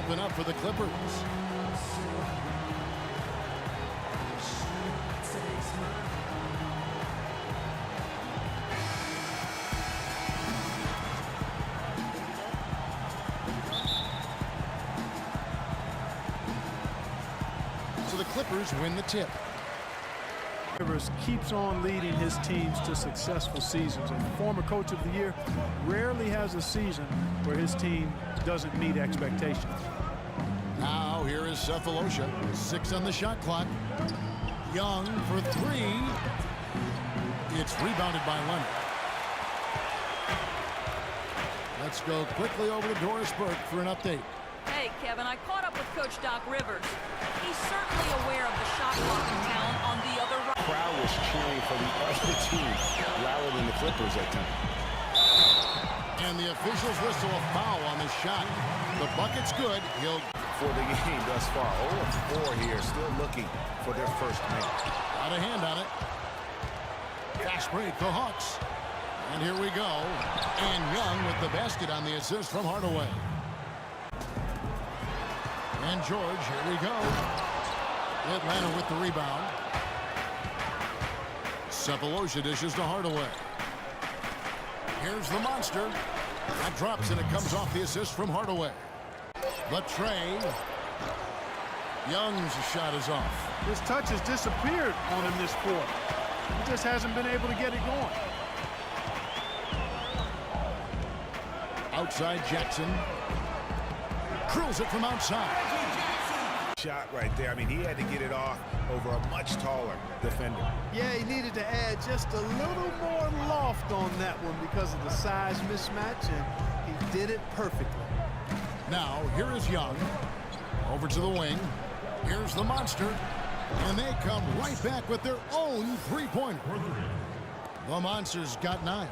open up for the Clippers. So the Clippers win the tip. Rivers keeps on leading his teams to successful seasons, and former coach of the year rarely has a season where his team doesn't meet expectations. Now here is Sefolosha. 6 on the shot clock. Young for 3. It's rebounded by Leonard. Let's go quickly over to Doris Burke for an update. Hey, Kevin, I caught up with Coach Doc Rivers. He's certainly aware of the shot blocking talent on the other right. The crowd was cheering for the other team rather than the Clippers at times. And the officials whistle a foul on the shot. The bucket's good. He'll For the game thus far. 0-4 here, still looking for their first make. got a hand on it. Fast break, the Hawks. And here we go. And Young with the basket on the assist from Hardaway. And George, here we go. Atlanta with the rebound. Sefolosha dishes to Hardaway. Here's the monster. That drops and it comes off the assist from Hardaway. The tray. Young's shot is off. His touch has disappeared on him this quarter. He just hasn't been able to get it going. Outside Jackson. Drills it from outside. Shot right there. I mean, he had to get it off over a much taller defender. Yeah, he needed to add just a little more loft on that one because of the size mismatch, and he did it perfectly. Now, here is Young. Over to the wing. Here's the monster. And they come right back with their own three-pointer. The Monsters got 9.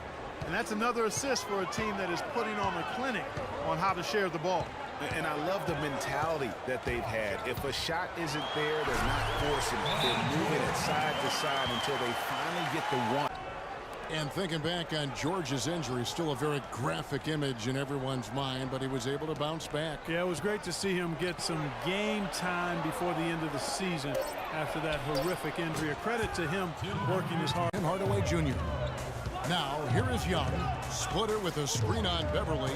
And that's another assist for a team that is putting on a clinic on how to share the ball. And I love the mentality that they've had. If a shot isn't there, they're not forcing it. They're moving it side to side until they finally get the one. And thinking back on George's injury, still a very graphic image in everyone's mind, but he was able to bounce back. Yeah, it was great to see him get some game time before the end of the season after that horrific injury. A credit to him working his hard. And Hardaway Jr. Now, here is Young. Splitter with a screen on Beverly.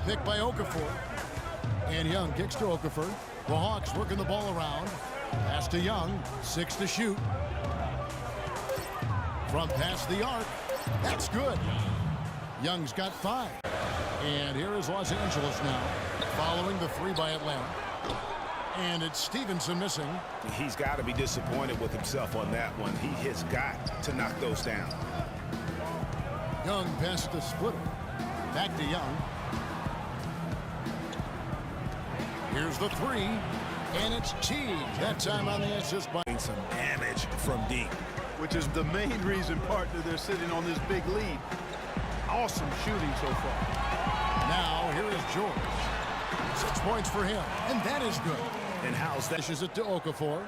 Picked by Okafor. And Young kicks to Okafor. The Hawks working the ball around. Pass to Young. 6 to shoot. From past the arc. That's good. Young's got 5. And here is Los Angeles now. Following the 3 by Atlanta. And it's Stevenson missing. He's got to be disappointed with himself on that one. He has got to knock those down. Young past the Splitter. Back to Young. Here's the 3. And it's Teague. That time on the assist by Some damage from deep. Which is the main reason, partner, they're sitting on this big lead. Awesome shooting so far. Now, here is George. 6 points for him, and that is good. And how's that? Dishes it to Okafor.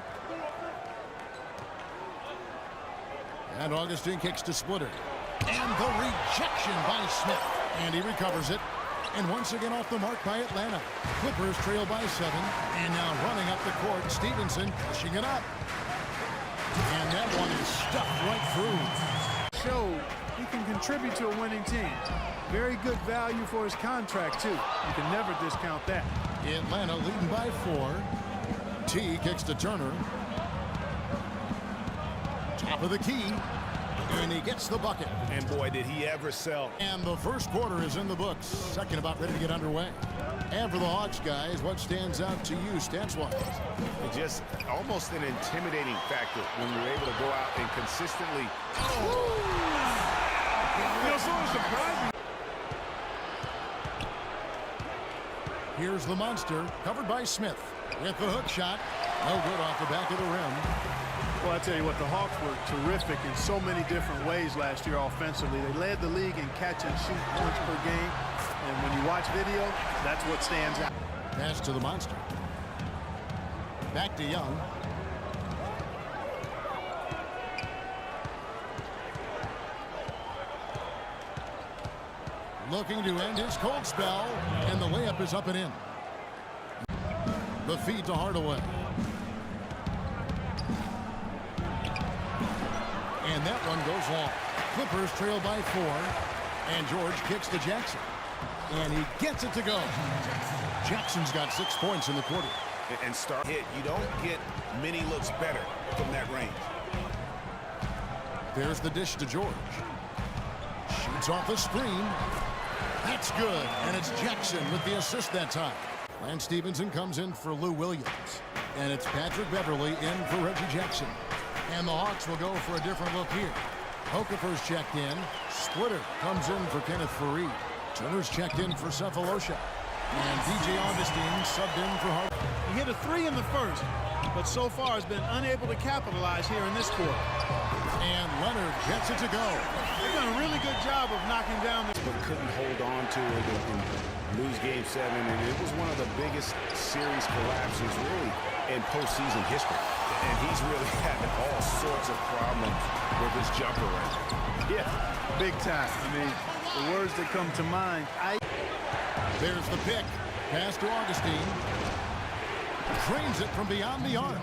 And Augustine kicks to Splitter. And the rejection by Smith. And he recovers it. And once again off the mark by Atlanta. Clippers trail by 7. And now running up the court, Stevenson pushing it up. And that one is stuffed right through. Showed he can contribute to a winning team. Very good value for his contract, too. You can never discount that. Atlanta leading by 4. T kicks to Turner. Top of the key. And he gets the bucket. And boy, did he ever sell. And the first quarter is in the books. Second about ready to get underway. And for the Hawks, guys, what stands out to you stats-wise? Just almost an intimidating factor when you're able to go out and consistently. You know, so surprising. Here's the monster, covered by Smith. With the hook shot. No good off the back of the rim. Well, I tell you what, the Hawks were terrific in so many different ways last year offensively. They led the league in catch and shoot points per game. And when you watch video, that's what stands out. Pass to the monster. Back to Young. looking to end his cold spell, and the layup is up and in. The feed to Hardaway. And that one goes long. Clippers trail by 4. And George kicks to Jackson. And he gets it to go. Jackson's got 6 points in the quarter. And start hit. You don't get many looks better from that range. There's the dish to George. Shoots off the screen. That's good. And it's Jackson with the assist that time. Lance Stevenson comes in for Lou Williams. And it's Patrick Beverly in for Reggie Jackson. And the Hawks will go for a different look here. Okafor's checked in. Splitter comes in for Kenneth Faried. Turner's checked in for Cephalosha. And DJ Augustine subbed in for Hart. He hit a 3 in the first, but so far has been unable to capitalize here in this quarter. And Leonard gets it to go. They've done a really good job of knocking down this. But couldn't hold on to it and lose Game 7. And it was one of the biggest series collapses, really, in postseason history. And he's really having all sorts of problems with his jumper right now. Yeah, big time. I mean, the words that come to mind. There's the pick. Pass to Augustine. Trains it from beyond the arc.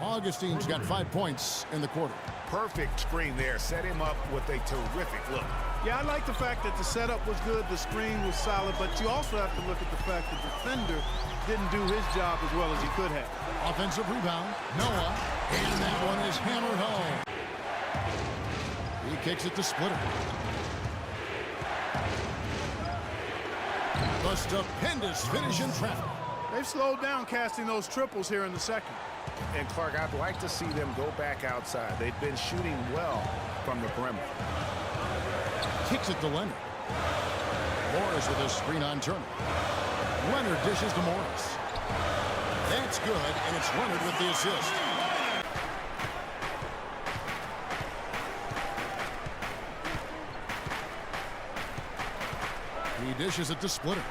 Augustine's got 5 points in the quarter. Perfect screen there. Set him up with a terrific look. Yeah, I like the fact that the setup was good, the screen was solid, but you also have to look at the fact that the defender didn't do his job as well as he could have. Offensive rebound. Noah. And that one is hammered home. He kicks it to Splitter. The stupendous finish in traffic. They've slowed down casting those triples here in the second. And Clark, I'd like to see them go back outside. They've been shooting well from the perimeter. Kicks it to Leonard. Morris with a screen on Turner. Leonard dishes to Morris. That's good, and it's Leonard with the assist. He dishes it to Splitter.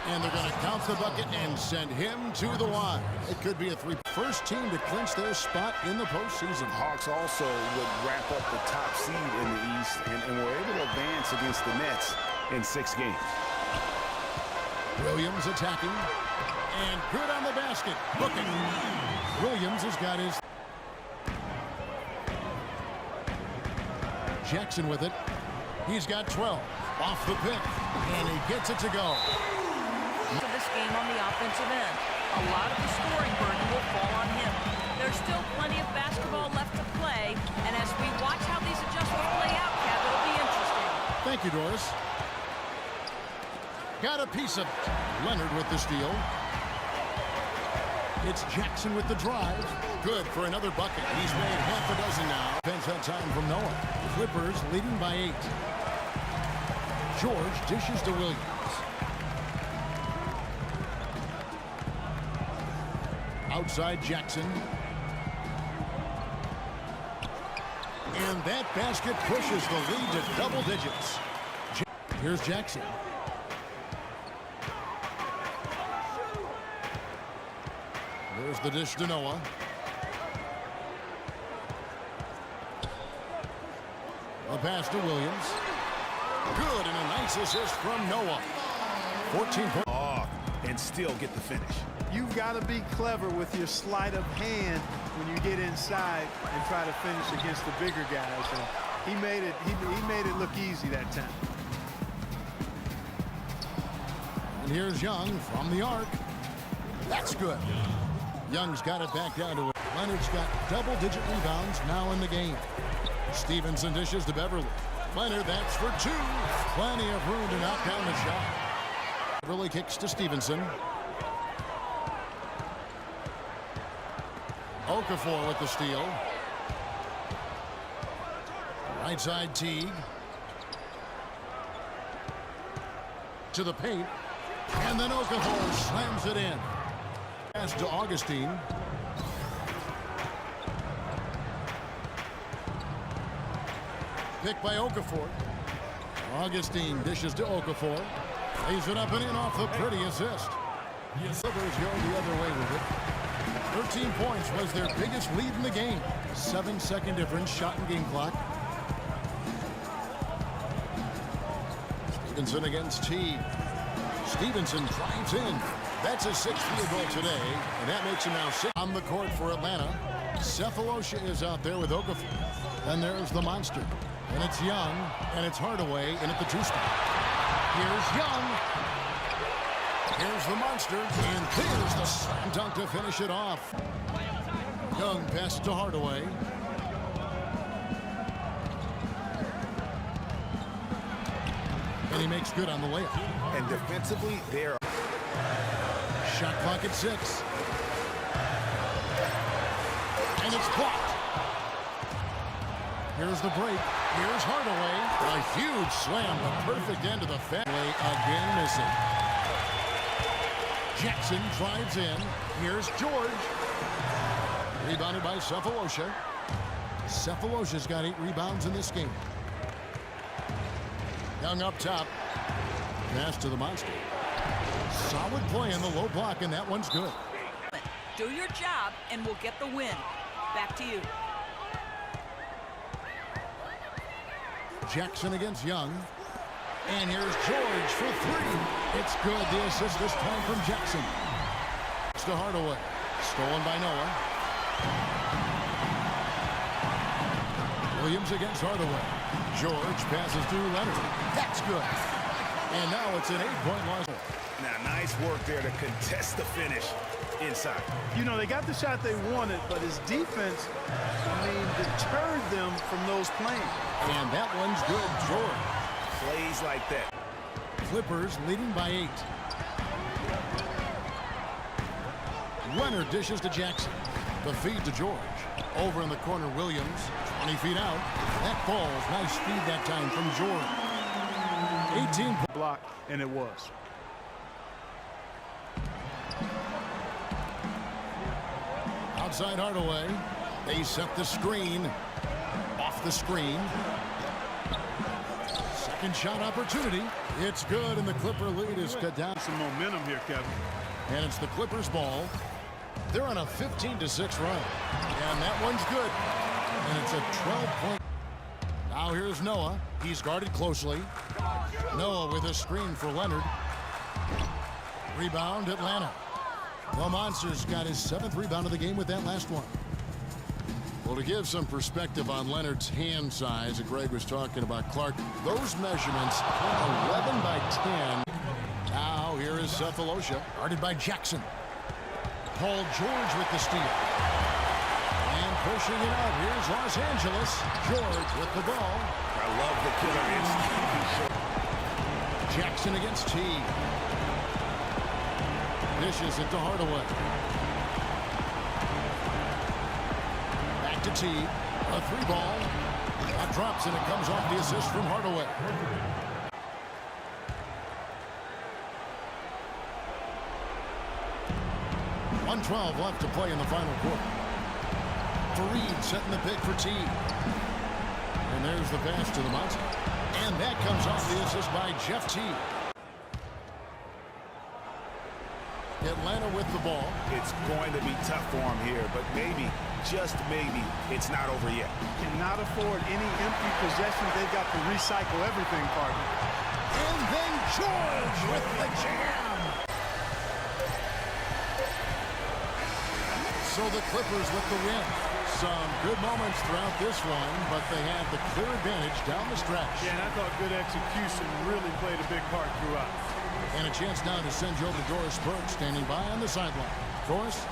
And they're going to count the bucket and send him to the line. It could be a 3. First team to clinch their spot in the postseason. Hawks also would wrap up the top seed in the East and were able to advance against the Nets in 6 games. Williams attacking. And good on the basket. Booking. Williams has got his. Jackson with it. He's got 12. Off the pick. And he gets it to go. To this game on the offensive end. A lot of the scoring burden will fall on him. There's still plenty of basketball left to play, and as we watch how these adjustments play out, Kev, it'll be interesting. Thank you, Doris. Got a piece of it. Leonard with the steal. It's Jackson with the drive. Good for another bucket. He's made half a dozen now. Defense that time from Noah. Clippers leading by 8. George dishes to Williams. Outside Jackson. And that basket pushes the lead to double digits. Here's Jackson. There's the dish to Noah. A pass to Williams. Good, and a nice assist from Noah. 14 points. Off and still get the finish. You've got to be clever with your sleight of hand when you get inside and try to finish against the bigger guys. And he made it look easy that time. And here's Young from the arc. That's good. Young's got it back down to it. Leonard's got double-digit rebounds now in the game. Stevenson dishes to Beverly. Leonard, that's for 2. Plenty of room to knock down the shot. Beverly kicks to Stevenson. Okafor with the steal. Right side Teague. To the paint. And then Okafor slams it in. Pass to Augustine. Pick by Okafor. Augustine dishes to Okafor. Lays it up and in off the pretty assist. Clippers go the other way with it. 13 points was their biggest lead in the game. 7-second difference, shot and game clock. Stevenson against T. Stevenson drives in. That's his 6th field goal today, and that makes him now 6 on the court for Atlanta. Cephalosha is out there with Okafor. And there's the monster. And it's Young, and it's Hardaway in at the 2 spot. Here's Young. Here's the monster, and there's the slam dunk to finish it off. Young passes to Hardaway. And he makes good on the layup. And defensively, they're... Shot clock at 6. And it's blocked. Here's the break. Here's Hardaway. A huge slam. The perfect end of the fairway. Again missing. Jackson drives in. Here's George. Rebounded by Cephalosha. Cephalosha's got 8 rebounds in this game. Young up top. Pass to the monster. Solid play in the low block, and that one's good. Do your job, and we'll get the win. Back to you. Jackson against Young. And here's George for 3. It's good. The assist this time from Jackson. It's to Hardaway. Stolen by Noah. Williams against Hardaway. George passes to Leonard. That's good. And now it's an 8-point loss. Now, nice work there to contest the finish inside. You know, they got the shot they wanted, but his defense, deterred them from those plays. And that one's good. George. Plays like that. Clippers leading by 8. Leonard dishes to Jackson. The feed to George. Over in the corner, Williams. 20 feet out. That falls. Nice feed that time from George. 18 block, and it was. Outside Hardaway. They set the screen. Off the screen. Second shot opportunity. It's good, and the Clipper lead is cut down. Some momentum here, Kevin. And it's the Clippers' ball. They're on a 15-6 run. And that one's good. And it's a 12-point. Now here's Noah. He's guarded closely. Noah with a screen for Leonard. Rebound, Atlanta. The Monsters got his 7th rebound of the game with that last one. Well, to give some perspective on Leonard's hand size that Greg was talking about, Clark, those measurements, 11 by 10. Now here is Cephalosha, guarded by Jackson. Paul George with the steal. And pushing it out, here's Los Angeles. George with the ball. I love the killer instinct. Jackson against T. Dishes it to Hardaway. Back to T. A 3 ball. That drops, and it comes off the assist from Hardaway. .112 left to play in the final quarter. Fareed setting the pick for T. And there's the pass to the Monster. And that comes off the assist by Jeff T. Atlanta with the ball. It's going to be tough for him here, but maybe, just maybe, it's not over yet. Cannot afford any empty possessions. They've got to recycle everything, partner. And then George with the jam. So the Clippers with the win. Some good moments throughout this one, but they had the clear advantage down the stretch. Yeah, and I thought good execution really played a big part throughout. And a chance now to send you over to Doris Burke, standing by on the sideline. Doris?